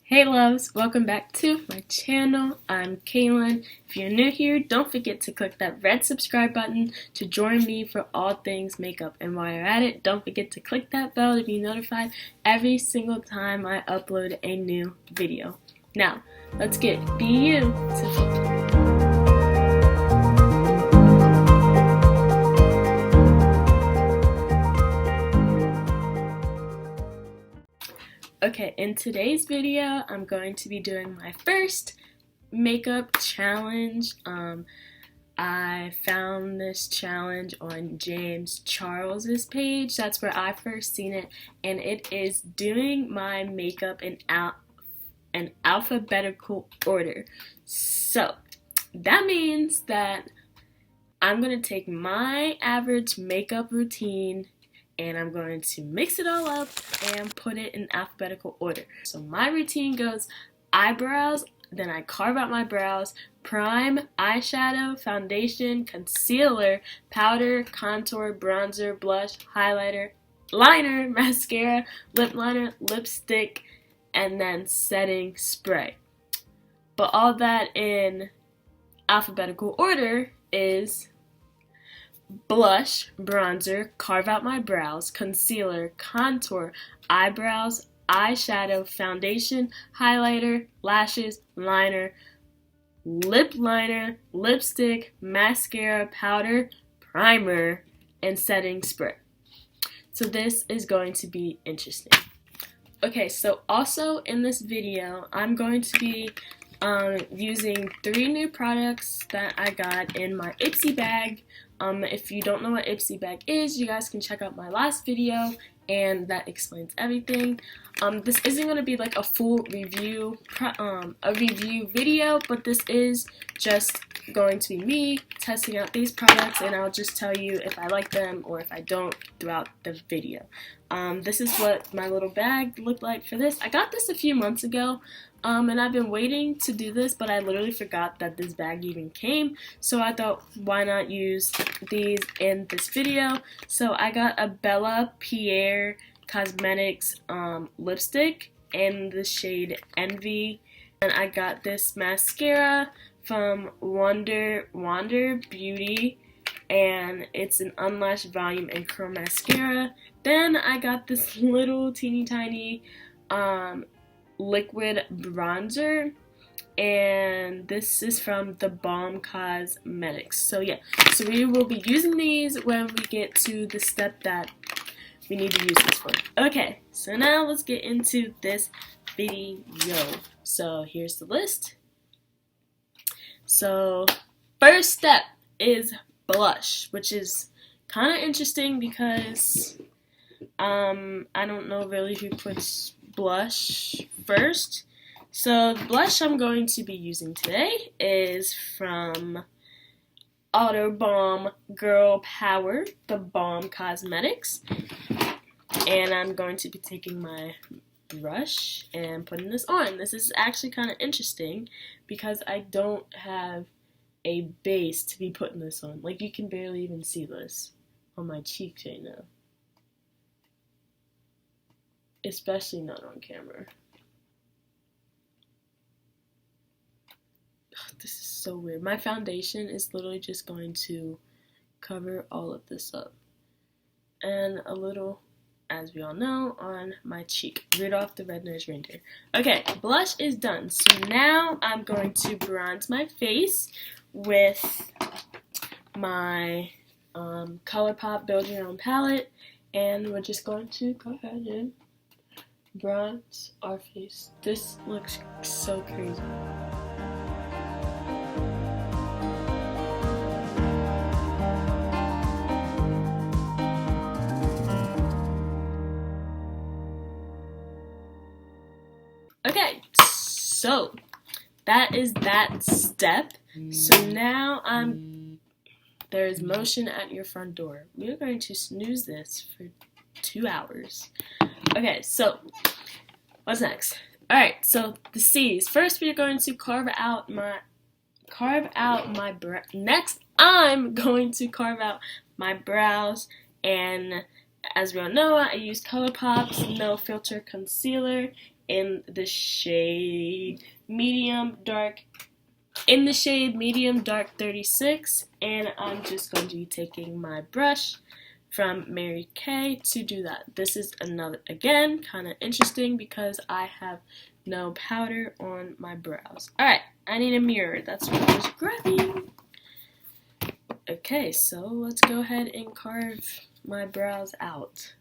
Hey loves, welcome back to my channel. I'm Kaylin. If you're new here, don't forget to click that red subscribe button to join me for all things makeup. And while you're at it, don't forget to click that bell to be notified every single time I upload a new video. Now, let's get beautiful. Okay, in today's video, I'm going to be doing my first makeup challenge. I found this challenge on James Charles's page. That's where I first seen it, and it is doing my makeup in alphabetical order. So that means that I'm gonna take my average makeup routine and I'm going to mix it all up and put it in alphabetical order. So my routine goes eyebrows, then I carve out my brows, prime, eyeshadow, foundation, concealer, powder, contour, bronzer, blush, highlighter, liner, mascara, lip liner, lipstick, and then setting spray. But all that in alphabetical order is blush, bronzer, carve out my brows, concealer, contour, eyebrows, eyeshadow, foundation, highlighter, lashes, liner, lip liner, lipstick, mascara, powder, primer, and setting spray. So this is going to be interesting. Okay, so also in this video, I'm going to be using 3 new products that I got in my Ipsy bag. If you don't know what Ipsy bag is, you guys can check out my last video and that explains everything. This isn't going to be like a full review video, but this is just going to be me testing out these products, and I'll just tell you if I like them or if I don't throughout the video. This is what my little bag looked like for this. I got this a few months ago, and I've been waiting to do this, but I literally forgot that this bag even came, so I thought, why not use these in this video? So I got a Bella Pierre Cosmetics lipstick in the shade Envy, and I got this mascara from Wonder Beauty, and it's an unlashed volume and curl mascara. Then I got this little teeny tiny liquid bronzer, and this is from the Balm Cosmetics. So yeah, so we will be using these when we get to the step that we need to use this for. Okay, so now let's get into this video. So here's the list. So first step is blush, which is kind of interesting because I don't know really who puts blush first. So the blush I'm going to be using today is from Auto Balm Girl Power, the Balm Cosmetics. And I'm going to be taking my brush and putting this on. This is actually kind of interesting because I don't have a base to be putting this on. Like, you can barely even see this on my cheeks right now. Especially not on camera. This is so weird. My foundation is literally just going to cover all of this up. And a little, as we all know, on my cheek. Rudolph the Red-Nosed Reindeer. Okay, blush is done. So now I'm going to bronze my face with my ColourPop Build Your Own palette. And we're just going to go ahead and bronze our face. This looks so crazy. Okay, so that is that step. So now there's motion at your front door. We're going to snooze this for 2 hours. Okay, so what's next? Alright, so the C's. First we're going to carve out my next I'm going to carve out my brows, and as we all know, I use ColourPop's No Filter Concealer, in the shade medium dark 36, and I'm just going to be taking my brush from Mary Kay to do that. This is another, again, kind of interesting because I have no powder on my brows. Alright, I need a mirror. That's what I was grabbing. Okay, so let's go ahead and carve my brows out.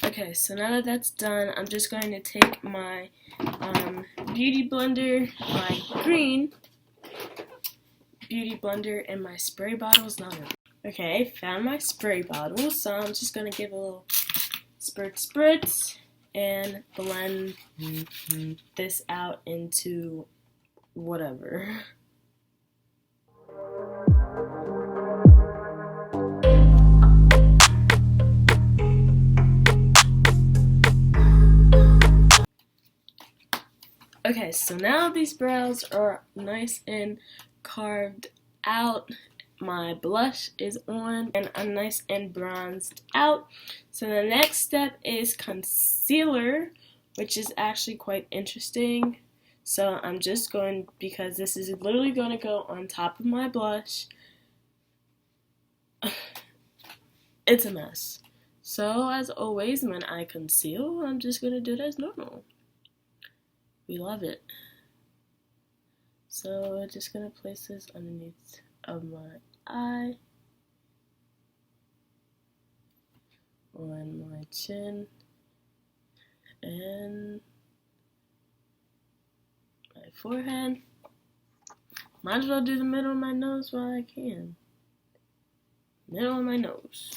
Okay, so now that that's done, I'm just going to take my beauty blender, my green beauty blender, and my spray bottles. Okay, found my spray bottle, so I'm just going to give a little spritz and blend this out into whatever. Okay, so now these brows are nice and carved out. My blush is on and I'm nice and bronzed out. So the next step is concealer, which is actually quite interesting. So I'm just going, because this is literally going to go on top of my blush. It's a mess. So as always, when I conceal, I'm just going to do it as normal. We love it. So we're just going to place this underneath of my eye, on my chin, and my forehead. Might as well do the middle of my nose while I can. Middle of my nose.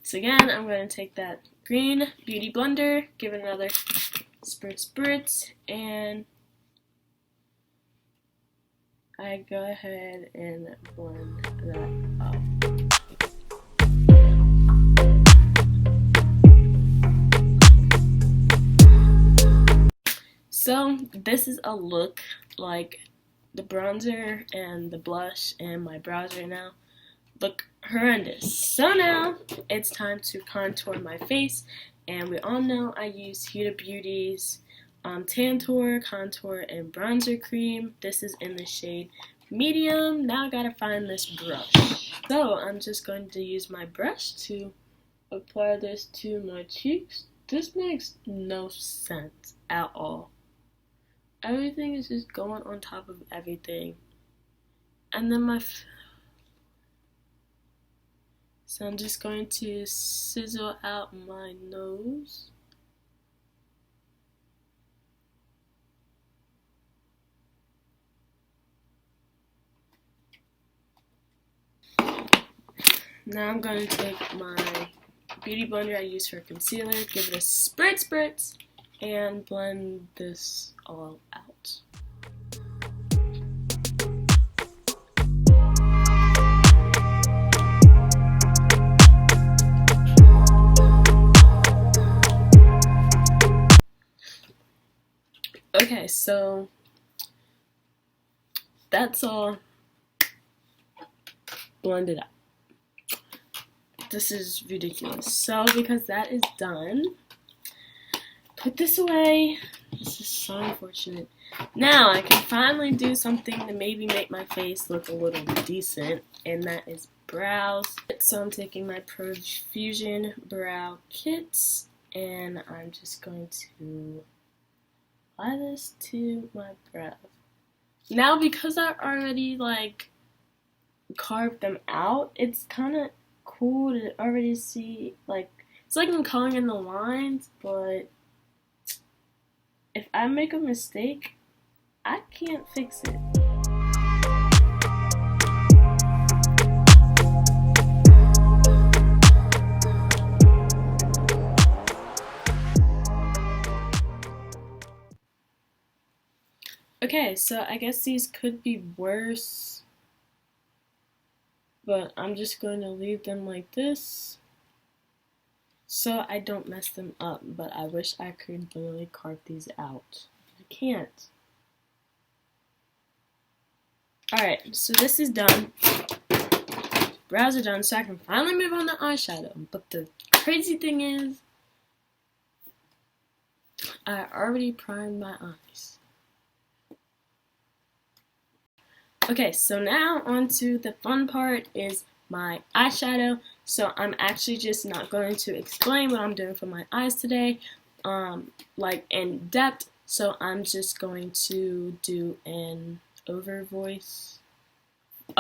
So again, I'm going to take that green beauty blender, give it another spritz, and I go ahead and blend that up. So this is a look like the bronzer and the blush and my brows right now look horrendous. So now it's time to contour my face, and we all know I use Huda Beauty's Tantour Contour and Bronzer Cream. This is in the shade medium. Now I gotta find this brush. So I'm just going to use my brush to apply this to my cheeks. This makes no sense at all. Everything is just going on top of everything. And then so I'm just going to sizzle out my nose. Now I'm going to take my beauty blender I use for concealer, give it a spritz, and blend this all out. Okay, so that's all blended out. This is ridiculous. So because that is done, put this away. This is so unfortunate. Now I can finally do something to maybe make my face look a little decent, and that is brows. So I'm taking my Profusion Brow Kits, and I'm just going to apply this to my brows. Now because I already carved them out, it's kind of cool to already see, it's like I'm coloring in the lines, but if I make a mistake, I can't fix it. Okay, so I guess these could be worse, but I'm just going to leave them like this. so I don't mess them up, but I wish I could literally carve these out. I can't. Alright, so this is done. Brows are done, so I can finally move on to eyeshadow. But the crazy thing is, I already primed my eyes. Okay, so now on to the fun part is my eyeshadow. So I'm actually just not going to explain what I'm doing for my eyes today, like in depth. So I'm just going to do a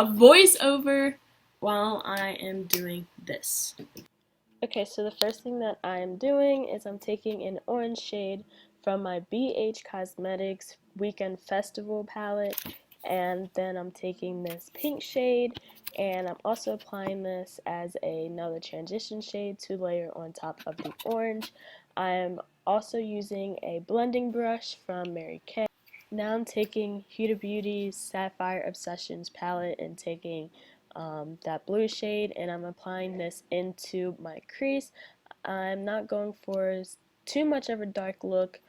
voiceover while I am doing this. Okay, so the first thing that I'm doing is I'm taking an orange shade from my BH Cosmetics Weekend Festival palette, and then I'm taking this pink shade, and I'm also applying this as another transition shade to layer on top of the orange. I'm also using a blending brush from Mary Kay. Now I'm taking Huda Beauty's Sapphire Obsessions palette and taking that blue shade, and I'm applying this into my crease. I'm not going for too much of a dark look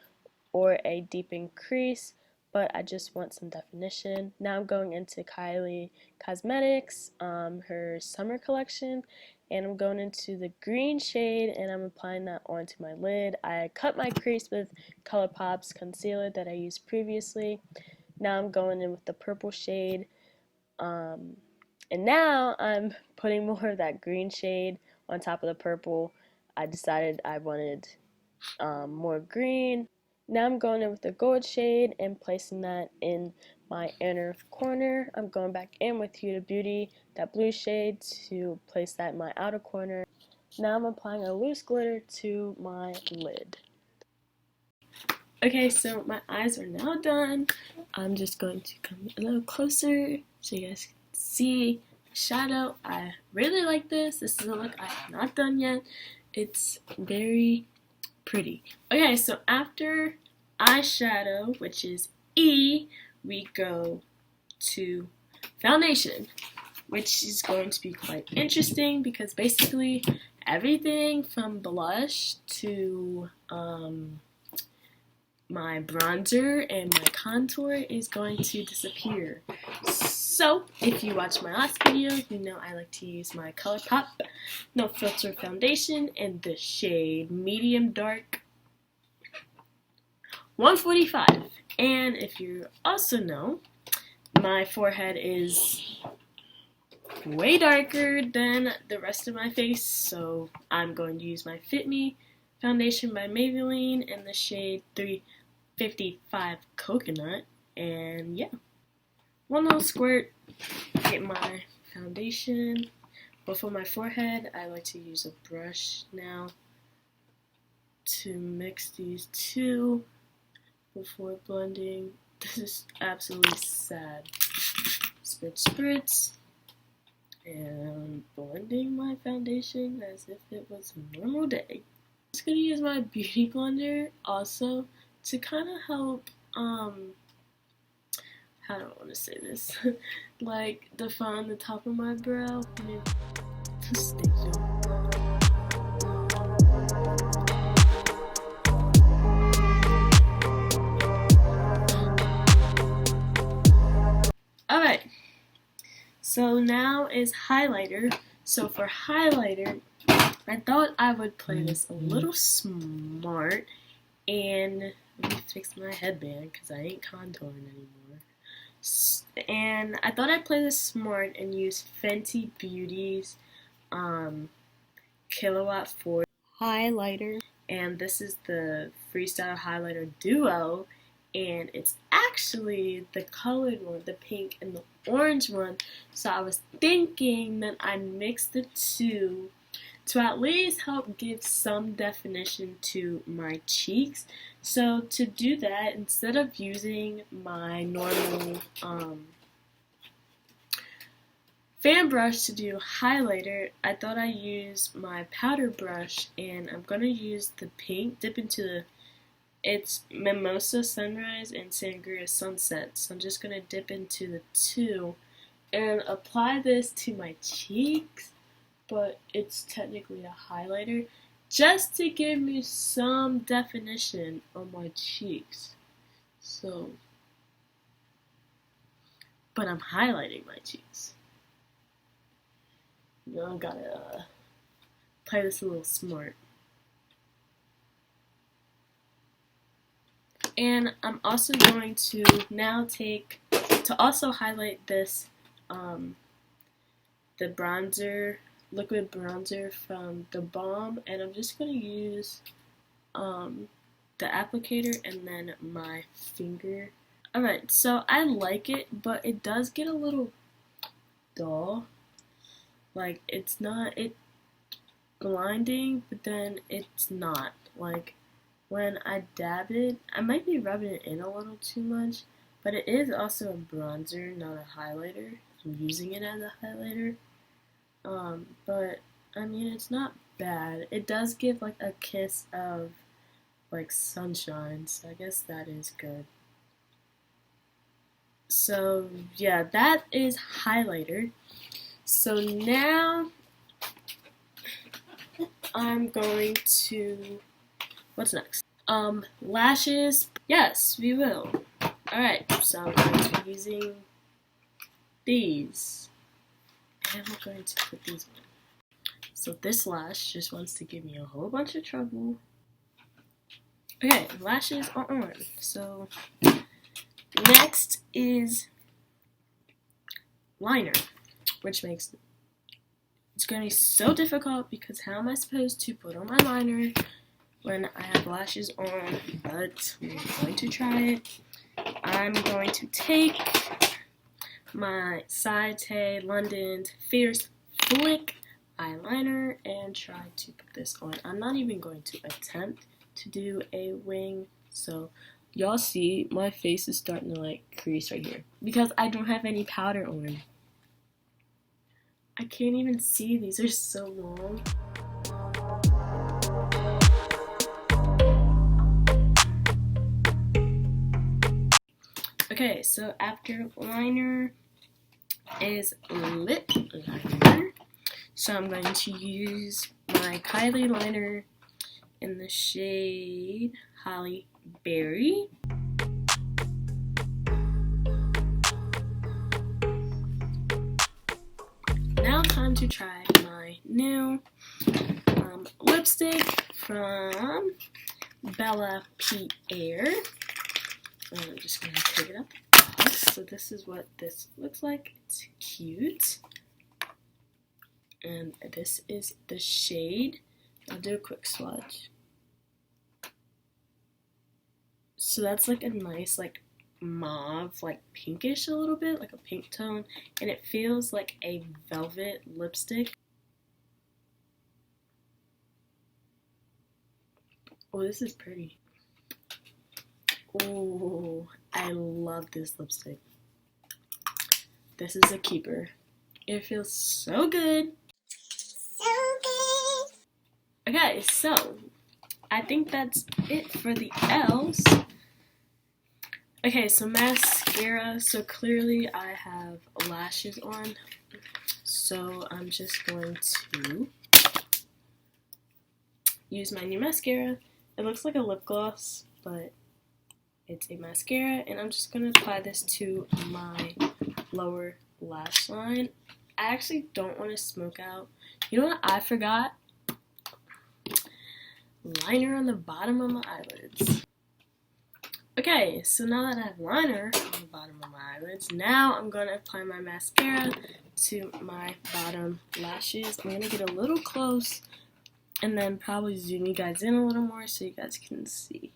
or a deepened crease, but I just want some definition. Now I'm going into Kylie Cosmetics, her summer collection, and I'm going into the green shade and I'm applying that onto my lid. I cut my crease with ColourPop's concealer that I used previously. Now I'm going in with the purple shade, and now I'm putting more of that green shade on top of the purple. I decided I wanted more green. Now I'm going in with the gold shade and placing that in my inner corner. I'm going back in with Huda Beauty, that blue shade, to place that in my outer corner. Now I'm applying a loose glitter to my lid. Okay, so my eyes are now done. I'm just going to come a little closer so you guys can see the shadow. I really like this. This is a look I have not done yet. It's very pretty. Okay, so after eyeshadow, which is E, we go to foundation, which is going to be quite interesting because basically everything from blush to my bronzer and my contour is going to disappear. So, if you watched my last video, you know I like to use my ColourPop No Filter Foundation in the shade Medium Dark 145. And if you also know, my forehead is way darker than the rest of my face, so I'm going to use my Fit Me foundation by Maybelline in the shade 355 Coconut, and yeah, one little squirt, get my foundation. But for my forehead, I like to use a brush now to mix these two before blending. This is absolutely sad. Spritz, spritz. And blending my foundation as if it was a normal day. I'm just going to use my beauty blender also to kind of help, how do I want to say this? Like, define the top of my brow. Maybe just stay here. Alright, so now is highlighter. So for highlighter, I thought I would play this a little smart, and let me fix my headband because I ain't contouring anymore. And I thought I'd play this smart and use Fenty Beauty's Kilowatt 4 highlighter, and this is the Freestyle Highlighter Duo, and it's actually the colored one, the pink and the orange one. So I was thinking that I'd mix the two to at least help give some definition to my cheeks. So to do that, instead of using my normal fan brush to do highlighter, I thought I'd use my powder brush, and I'm going to use the pink, dip into it's Mimosa Sunrise and Sangria Sunset. So I'm just going to dip into the two and apply this to my cheeks, but it's technically a highlighter, just to give me some definition on my cheeks. So, but I'm highlighting my cheeks. You know, I gotta play this a little smart. And I'm also going to now take, to also highlight this, the bronzer, liquid bronzer from The Balm, and I'm just going to use the applicator and then my finger. Alright, so I like it, but it does get a little dull. Like, it's blinding, but then it's not. Like, when I dab it, I might be rubbing it in a little too much, but it is also a bronzer, not a highlighter. I'm using it as a highlighter. But, I mean, it's not bad. It does give, like, a kiss of, like, sunshine, so I guess that is good. So, yeah, that is highlighter. So now, I'm going to, what's next? Lashes. Yes, we will. Alright, so I'm going to be using these. And I'm going to put these on. So this lash just wants to give me a whole bunch of trouble. Okay, lashes are on. So next is liner, which makes it's going to be so difficult because how am I supposed to put on my liner when I have lashes on? But we're going to try it. I'm going to take my Ciate London Fierce Flick eyeliner and try to put this on. I'm not even going to attempt to do a wing, so y'all see my face is starting to like crease right here because I don't have any powder on. I can't even see, these are so long. Okay, so after liner is lip liner. So I'm going to use my Kylie liner in the shade Holly Berry. Now time to try my new lipstick from Bella Pierre. I'm just going to take it up the box. So this is what this looks like. It's cute. And this is the shade. I'll do a quick swatch. So that's like a nice like mauve, like pinkish a little bit, like a pink tone. And it feels like a velvet lipstick. Oh, this is pretty. Oh, I love this lipstick. This is a keeper. It feels so good. Okay, so I think that's it for the L's. Okay, so mascara. So clearly I have lashes on. So I'm just going to use my new mascara. It looks like a lip gloss, but it's a mascara. And I'm just going to apply this to my lower lash line. I actually don't want to smoke out. You know what I forgot? Liner on the bottom of my eyelids. Okay, so now that I have liner on the bottom of my eyelids, now I'm going to apply my mascara to my bottom lashes. I'm going to get a little close and then probably zoom you guys in a little more so you guys can see.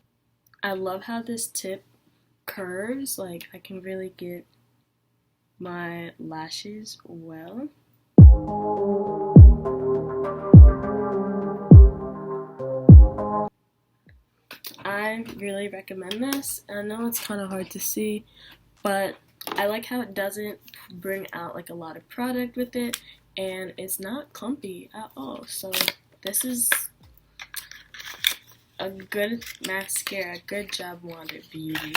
I love how this tip curves. Like, I can really get my lashes well. I really recommend this. I know it's kind of hard to see, but I like how it doesn't bring out like a lot of product with it, and it's not clumpy at all. So this is a good mascara. Good job, Wonder Beauty.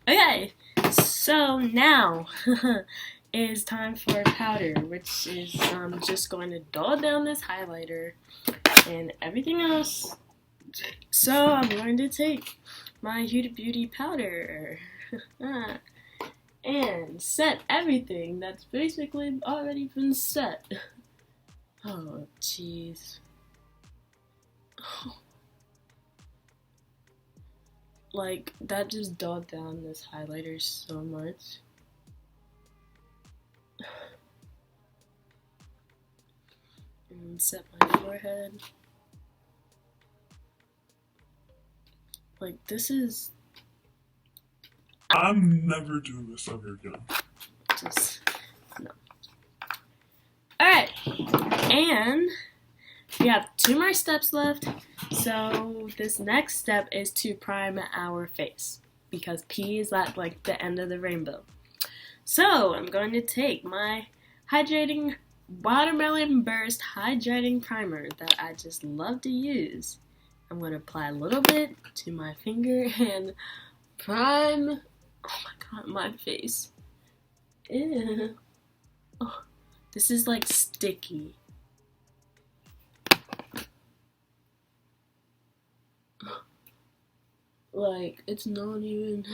Okay, so now is time for powder, which is just going to dull down this highlighter and everything else. So I'm going to take my Huda Beauty powder and set everything that's basically already been set. Oh, jeez. Like, that just dulled down this highlighter so much. And set my forehead. Like, this is... I'm never doing this ever again. Just, no. Alright, and we have 2 more steps left. So this next step is to prime our face, because P is at like the end of the rainbow. So I'm going to take my hydrating Watermelon Burst hydrating primer that I just love to use. I'm going to apply a little bit to my finger and prime, oh my god, my face. Ew. Oh, this is like sticky. Like, it's not even...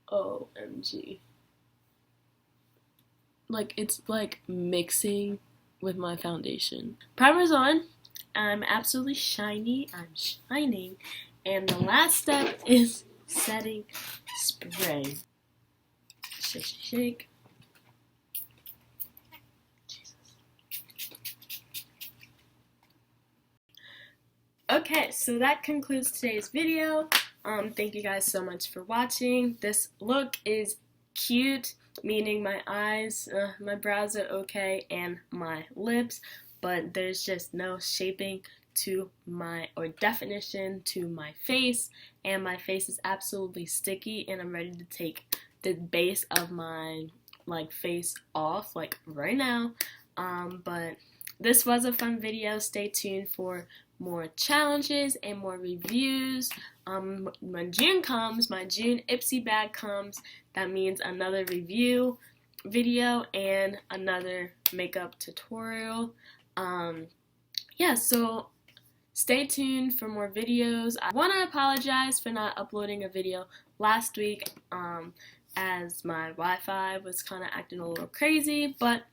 OMG. Like, it's like mixing with my foundation. Primer's on. I'm absolutely shiny. I'm shining. And the last step is setting spray. Shake, shake, shake. Okay, so that concludes today's video. Thank you guys so much for watching. This look is cute, meaning my eyes, my brows are okay, and my lips, but there's just no shaping to my, or definition to my face, and my face is absolutely sticky, and I'm ready to take the base of my, like, face off, like, right now. But this was a fun video. Stay tuned for more challenges and more reviews. When June comes, my June Ipsy bag comes, that means another review video and another makeup tutorial. Yeah, so stay tuned for more videos. I want to apologize for not uploading a video last week as my Wi-Fi was kind of acting a little crazy, but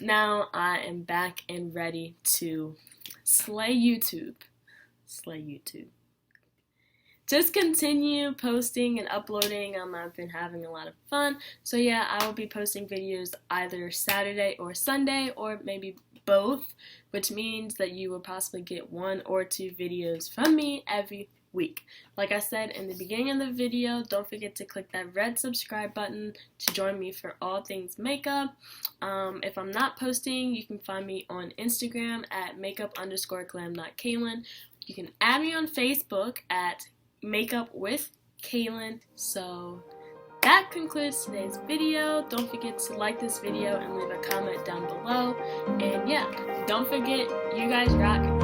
now I am back and ready to slay YouTube. Slay YouTube. Just continue posting and uploading. I've been having a lot of fun. So yeah, I will be posting videos either Saturday or Sunday, or maybe both, which means that you will possibly get 1 or 2 videos from me every week. Like I said in the beginning of the video, don't forget to click that red subscribe button to join me for all things makeup. If I'm not posting, you can find me on Instagram at makeup_glam.kaylin. You can add me on Facebook at Makeup with Kaylin. So that concludes today's video. Don't forget to like this video and leave a comment down below. And yeah, don't forget, you guys rock.